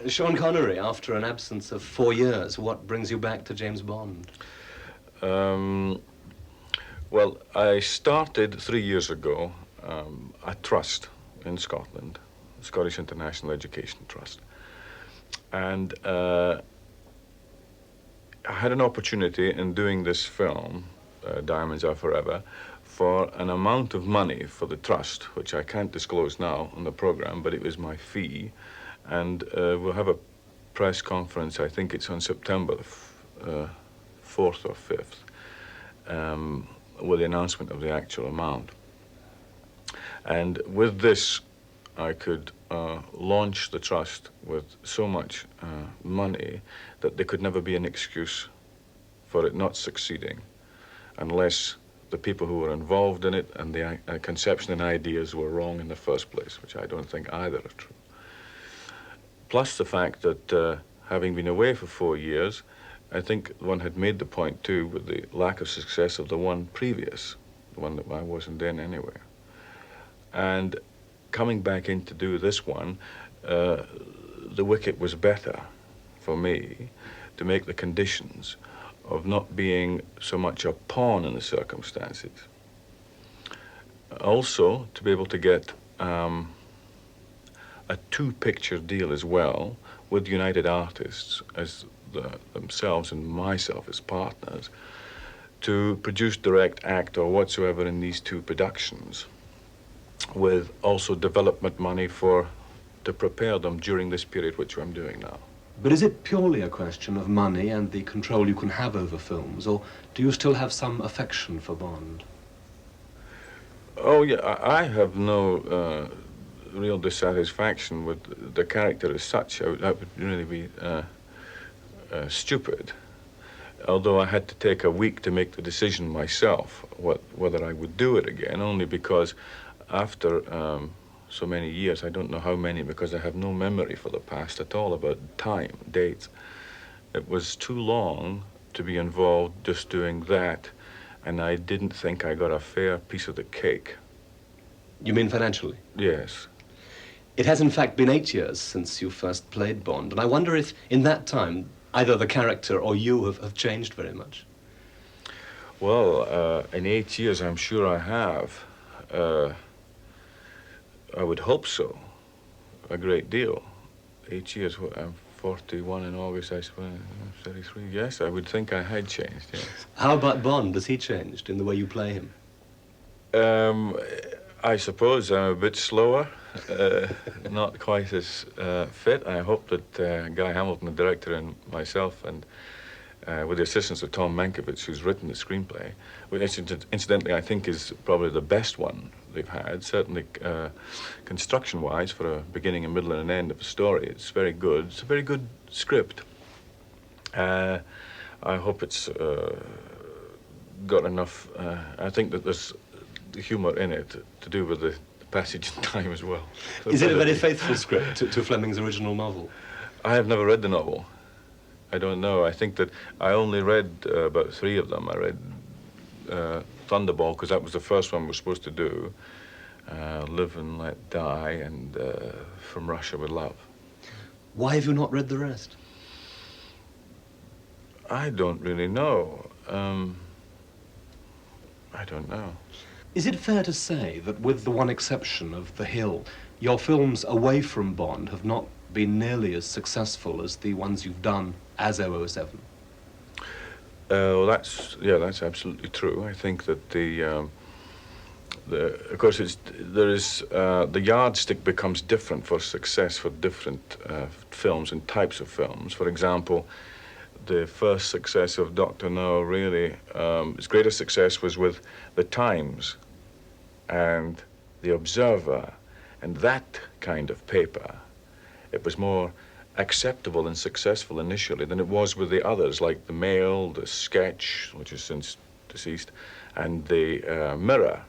Sean Connery, after an absence of 4 years, what brings you back to James Bond? Well, I started 3 years ago a trust in Scotland, Scottish International Education Trust. And I had an opportunity in doing this film, Diamonds Are Forever, for an amount of money for the trust, which I can't disclose now on the program, but it was my fee. And we'll have a press conference, I think it's on September 4th or 5th, with the announcement of the actual amount. And with this, I could launch the trust with so much money that there could never be an excuse for it not succeeding unless the people who were involved in it and the conception and ideas were wrong in the first place, which I don't think either are true. Plus the fact that having been away for 4 years, I think one had made the point too with the lack of success of the one previous, the one that I wasn't in anyway. And coming back in to do this one, the wicket was better for me to make the conditions of not being so much a pawn in the circumstances. Also, to be able to get a 2-picture deal as well with United Artists as themselves and myself as partners to produce, direct, act, or whatsoever in these 2 productions, with also development money to prepare them during this period which I'm doing now. But is it purely a question of money and the control you can have over films, or do you still have some affection for Bond? Oh, yeah, I have no real dissatisfaction with the character as such. That would really be stupid. Although I had to take a week to make the decision myself whether I would do it again, only because after so many years, I don't know how many because I have no memory for the past at all about time, dates. It was too long to be involved just doing that, and I didn't think I got a fair piece of the cake. You mean financially? Yes. It has in fact been 8 years since you first played Bond, and I wonder if in that time either the character or you have changed very much. Well, in 8 years, I'm sure I have. I would hope so, a great deal. 8 years, I'm 41 in August, I suppose, 33. Yes, I would think I had changed, yes. How about Bond? Has he changed in the way you play him? I suppose I'm a bit slower, not quite as fit. I hope that Guy Hamilton, the director, and myself, and with the assistance of Tom Mankiewicz, who's written the screenplay, which incidentally I think is probably the best one they've had, certainly construction-wise, for a beginning, a middle, and an end of a story. It's very good. It's a very good script. I hope it's got enough, I think that there's humor in it to do with the passage in time as well. Is it a very faithful script to Fleming's original novel? I have never read the novel. I don't know. I think that I only read about 3 of them. I read Thunderball, because that was the first one we were supposed to do, Live and Let Die, and From Russia with Love. Why have you not read the rest? I don't really know. I don't know. Is it fair to say that with the one exception of The Hill, your films away from Bond have not been nearly as successful as the ones you've done as 007? Well, that's absolutely true. I think that of course, the yardstick becomes different for success for different films and types of films. For example, the first success of Dr. No, really, its greatest success was with The Times and The Observer, and that kind of paper. It was more acceptable and successful initially than it was with the others, like the Mail, the Sketch, which is since deceased, and the Mirror.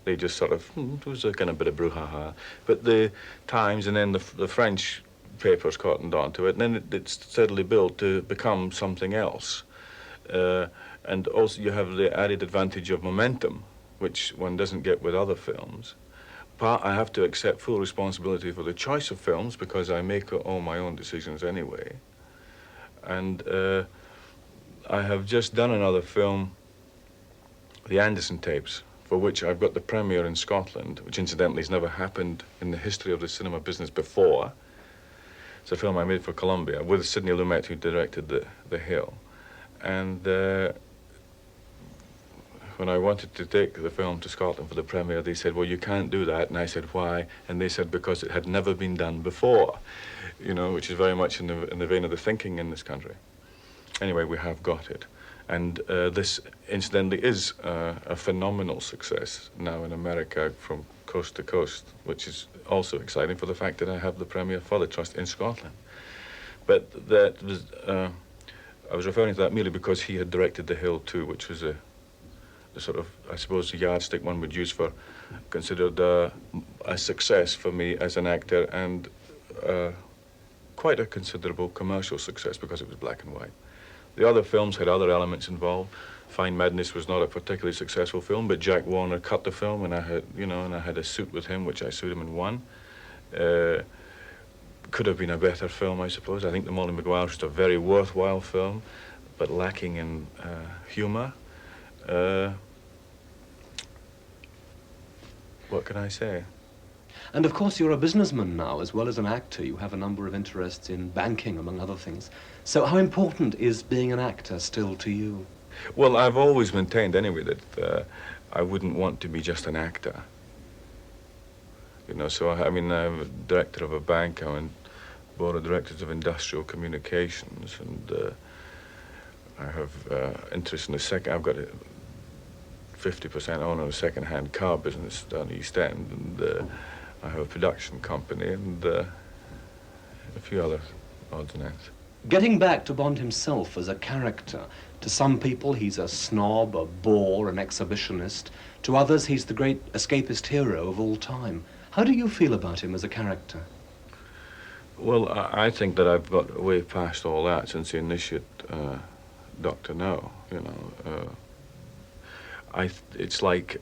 They just sort of, it was a kind of bit of brouhaha. But the Times and then the French papers cottoned onto it, and then it steadily built to become something else. And also you have the added advantage of momentum, which one doesn't get with other films. I have to accept full responsibility for the choice of films because I make all my own decisions anyway. And I have just done another film, The Anderson Tapes, for which I've got the premiere in Scotland, which incidentally has never happened in the history of the cinema business before. It's a film I made for Columbia with Sidney Lumet, who directed The Hill. And when I wanted to take the film to Scotland for the premiere, they said, well, you can't do that. And I said, why? And they said, because it had never been done before, you know, which is very much in the vein of the thinking in this country. Anyway, we have got it. And this, incidentally, is a phenomenal success now in America from coast to coast, which is also exciting for the fact that I have the premiere for the Trust in Scotland. But that was, I was referring to that merely because he had directed The Hill too, which was a sort of, I suppose, a yardstick one would use for, considered a success for me as an actor, and quite a considerable commercial success because it was black and white. The other films had other elements involved. Fine Madness was not a particularly successful film, but Jack Warner cut the film, and I had, you know, and I had a suit with him, which I sued him and won. Could have been a better film, I suppose. I think The Molly Maguire was just a very worthwhile film, but lacking in humor. What can I say? And of course, you're a businessman now, as well as an actor. You have a number of interests in banking, among other things. So how important is being an actor still to you? Well, I've always maintained, anyway, that I wouldn't want to be just an actor. You know, so I mean, I'm a director of a bank. I'm on board of directors of industrial communications, and I have interest in the second. I've got a 50% owner of a second-hand car business down East End, and I have a production company and a few other odds and ends. Getting back to Bond himself as a character, to some people he's a snob, a bore, an exhibitionist. To others he's the great escapist hero of all time. How do you feel about him as a character? Well, I think that I've got way past all that since the initiate Dr. No, you know. It's like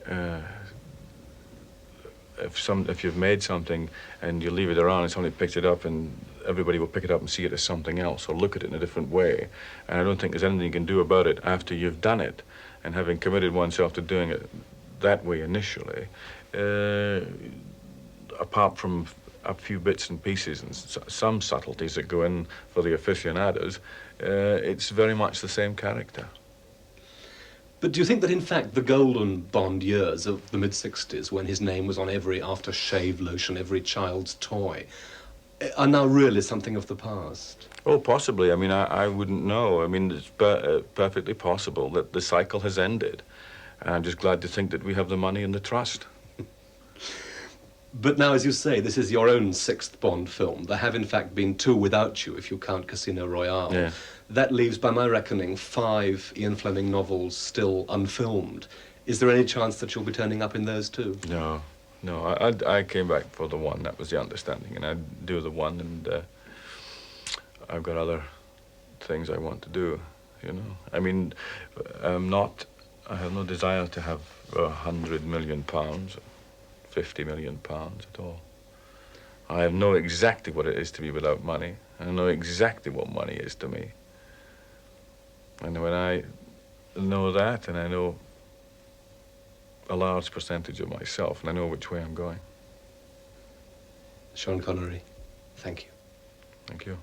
if you've made something and you leave it around and somebody picks it up, and everybody will pick it up and see it as something else or look at it in a different way. And I don't think there's anything you can do about it after you've done it. And having committed oneself to doing it that way initially, apart from a few bits and pieces and some subtleties that go in for the aficionados, it's very much the same character. But do you think that, in fact, the golden Bond years of the mid-60s, when his name was on every aftershave lotion, every child's toy, are now really something of the past? Oh, possibly. I mean, I wouldn't know. I mean, it's perfectly possible that the cycle has ended. And I'm just glad to think that we have the money in the trust. But now, as you say, this is your own sixth Bond film. There have, in fact, been two without you, if you count Casino Royale. Yeah. That leaves, by my reckoning, 5 Ian Fleming novels still unfilmed. Is there any chance that you'll be turning up in those too? No. I came back for the one. That was the understanding. And I'd do the one, and I've got other things I want to do, you know. I mean, I have no desire to have £100 million. 50 million pounds at all. I know exactly what it is to be without money. I know exactly what money is to me. And when I know that, and I know a large percentage of myself, and I know which way I'm going. Sean Connery, thank you. Thank you.